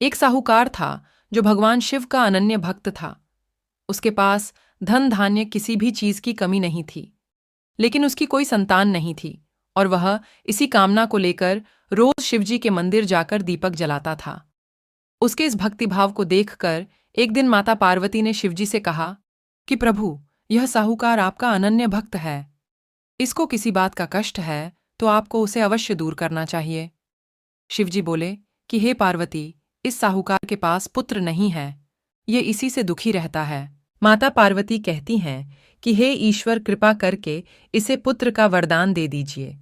एक साहूकार था जो भगवान शिव का अनन्य भक्त था। उसके पास धन धान्य किसी भी चीज की कमी नहीं थी, लेकिन उसकी कोई संतान नहीं थी और वह इसी कामना को लेकर रोज शिवजी के मंदिर जाकर दीपक जलाता था। उसके इस भक्तिभाव को देखकर एक दिन माता पार्वती ने शिवजी से कहा कि प्रभु, यह साहूकार आपका अनन्य भक्त है। इसको किसी बात का कष्ट है तो आपको उसे अवश्य दूर करना चाहिए। शिवजी बोले कि हे पार्वती, इस साहूकार के पास पुत्र नहीं है, ये इसी से दुखी रहता है। माता पार्वती कहती हैं कि हे ईश्वर, कृपा करके इसे पुत्र का वरदान दे दीजिए।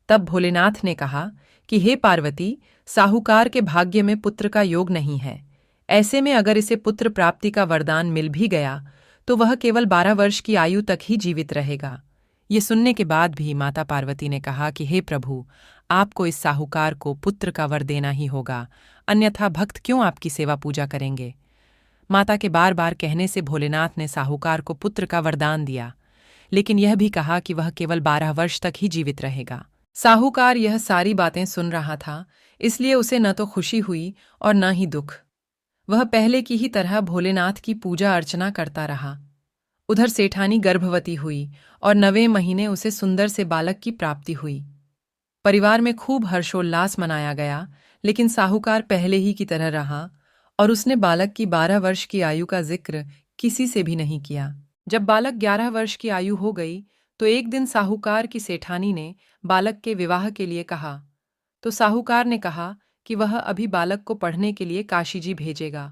तब भोलेनाथ ने कहा कि हे पार्वती, साहूकार के भाग्य में पुत्र का योग नहीं है। ऐसे में अगर इसे पुत्र प्राप्ति का वरदान मिल भी गया तो वह केवल 12 वर्ष की आयु तक ही जीवित रहेगा। ये सुनने के बाद भी माता पार्वती ने कहा कि हे प्रभु, आपको इस साहूकार को पुत्र का वर देना ही होगा, अन्यथा भक्त क्यों आपकी सेवा पूजा करेंगे। माता के बार बार कहने से भोलेनाथ ने साहूकार को पुत्र का वरदान दिया, लेकिन यह भी कहा कि वह केवल 12 वर्ष तक ही जीवित रहेगा। साहूकार यह सारी बातें सुन रहा था, इसलिए उसे न तो खुशी हुई और न ही दुख। वह पहले की ही तरह भोलेनाथ की पूजा अर्चना करता रहा। उधर सेठानी गर्भवती हुई और 9वें महीने उसे सुंदर से बालक की प्राप्ति हुई। परिवार में खूब हर्षोल्लास मनाया गया, लेकिन साहूकार पहले ही की तरह रहा और उसने बालक की 12 वर्ष की आयु का जिक्र किसी से भी नहीं किया। जब बालक 11 वर्ष की आयु हो गई तो एक दिन साहूकार की सेठानी ने बालक के विवाह के लिए कहा। तो साहूकार ने कहा कि वह अभी बालक को पढ़ने के लिए काशी जी भेजेगा।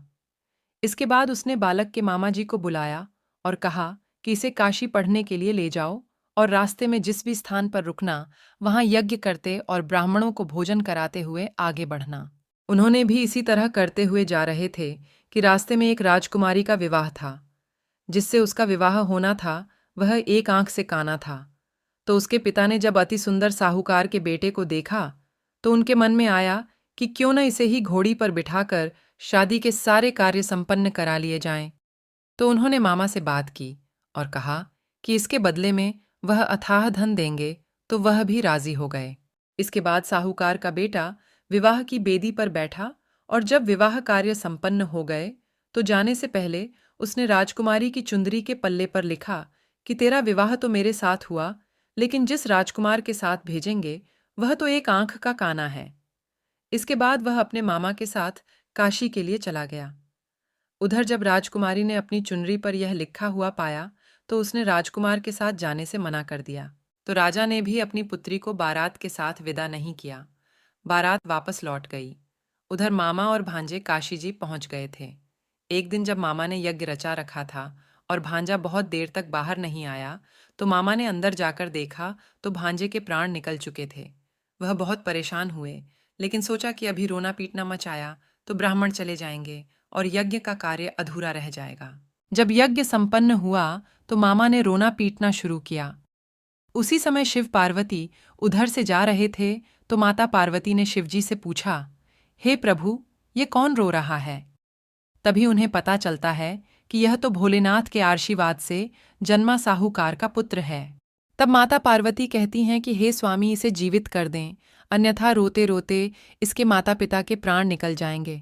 इसके बाद उसने बालक के मामा जी को बुलाया और कहा कि इसे काशी पढ़ने के लिए ले जाओ और रास्ते में जिस भी स्थान पर रुकना वहां यज्ञ करते और ब्राह्मणों को भोजन कराते हुए आगे बढ़ना। उन्होंने भी इसी तरह करते हुए जा रहे थे कि रास्ते में एक राजकुमारी का विवाह था। जिससे उसका विवाह होना था वह एक आंख से काना था। तो उसके पिता ने जब अति सुंदर साहूकार के बेटे को देखा तो उनके मन में आया कि क्यों न इसे ही घोड़ी पर बिठाकर शादी के सारे कार्य संपन्न करा लिए जाएं। तो उन्होंने मामा से बात की और कहा कि इसके बदले में वह अथाह धन देंगे, तो वह भी राजी हो गए। इसके बाद साहूकार का बेटा विवाह की बेदी पर बैठा और जब विवाह कार्य संपन्न हो गए तो जाने से पहले उसने राजकुमारी की चुंदरी के पल्ले पर लिखा कि तेरा विवाह तो मेरे साथ हुआ, लेकिन जिस राजकुमार के साथ भेजेंगे वह तो एक आंख का काना है। इसके बाद वह अपने मामा के साथ काशी के लिए चला गया। उधर जब राजकुमारी ने अपनी चुनरी पर यह लिखा हुआ पाया तो उसने राजकुमार के साथ जाने से मना कर दिया। तो राजा ने भी अपनी पुत्री को बारात के साथ विदा नहीं किया। बारात वापस लौट गई। उधर मामा और भांजे काशी जी पहुंच गए थे। एक दिन जब मामा ने यज्ञ रचा रखा था और भांजा बहुत देर तक बाहर नहीं आया तो मामा ने अंदर जाकर देखा तो भांजे के प्राण निकल चुके थे। वह बहुत परेशान हुए, लेकिन सोचा कि अभी रोना पीटना मच आया तो ब्राह्मण चले जाएंगे और यज्ञ का कार्य अधूरा रह जाएगा। जब यज्ञ संपन्न हुआ तो मामा ने रोना पीटना शुरू किया। उसी समय शिव पार्वती उधर से जा रहे थे तो माता पार्वती ने शिवजी से पूछा, हे प्रभु, ये कौन रो रहा है। तभी उन्हें पता चलता है कि यह तो भोलेनाथ के आशीर्वाद से जन्मा साहूकार का पुत्र है। तब माता पार्वती कहती हैं कि हे स्वामी, इसे जीवित कर दें, अन्यथा रोते रोते इसके माता पिता के प्राण निकल जाएंगे।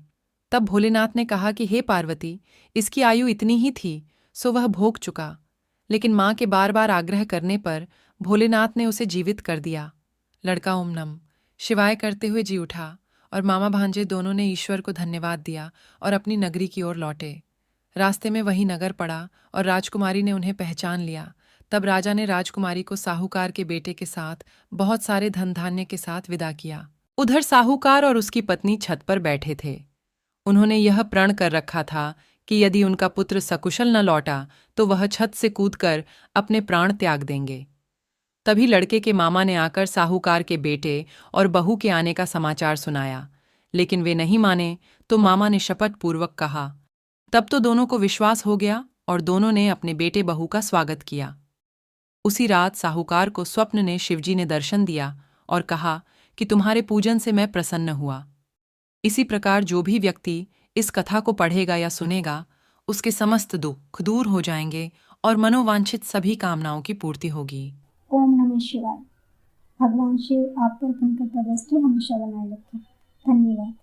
तब भोलेनाथ ने कहा कि हे पार्वती, इसकी आयु इतनी ही थी सो वह भोग चुका। लेकिन माँ के बार बार आग्रह करने पर भोलेनाथ ने उसे जीवित कर दिया। लड़का ओम नम शिवाय करते हुए जी उठा और मामा भांजे दोनों ने ईश्वर को धन्यवाद दिया और अपनी नगरी की ओर लौटे। रास्ते में वही नगर पड़ा और राजकुमारी ने उन्हें पहचान लिया। तब राजा ने राजकुमारी को साहूकार के बेटे के साथ बहुत सारे धन धान्य के साथ विदा किया। उधर साहूकार और उसकी पत्नी छत पर बैठे थे। उन्होंने यह प्रण कर रखा था कि यदि उनका पुत्र सकुशल न लौटा तो वह छत से कूदकर अपने प्राण त्याग देंगे। तभी लड़के के मामा ने आकर साहूकार के बेटे और बहू के आने का समाचार सुनाया, लेकिन वे नहीं माने तो मामा ने शपथ पूर्वक कहा। तब तो दोनों को विश्वास हो गया और दोनों ने अपने बेटे बहू का स्वागत किया। उसी रात साहूकार को स्वप्न ने शिवजी ने दर्शन दिया और कहा कि तुम्हारे पूजन से मैं प्रसन्न हुआ। इसी प्रकार जो भी व्यक्ति इस कथा को पढ़ेगा या सुनेगा उसके समस्त दुख दूर हो जाएंगे और मनोवांछित सभी कामनाओं की पूर्ति होगी। ओम नमः शिवाय। भगवान शिव आप पर कृपा दृष्टि हमेशा बनाए रखें। धन्यवाद।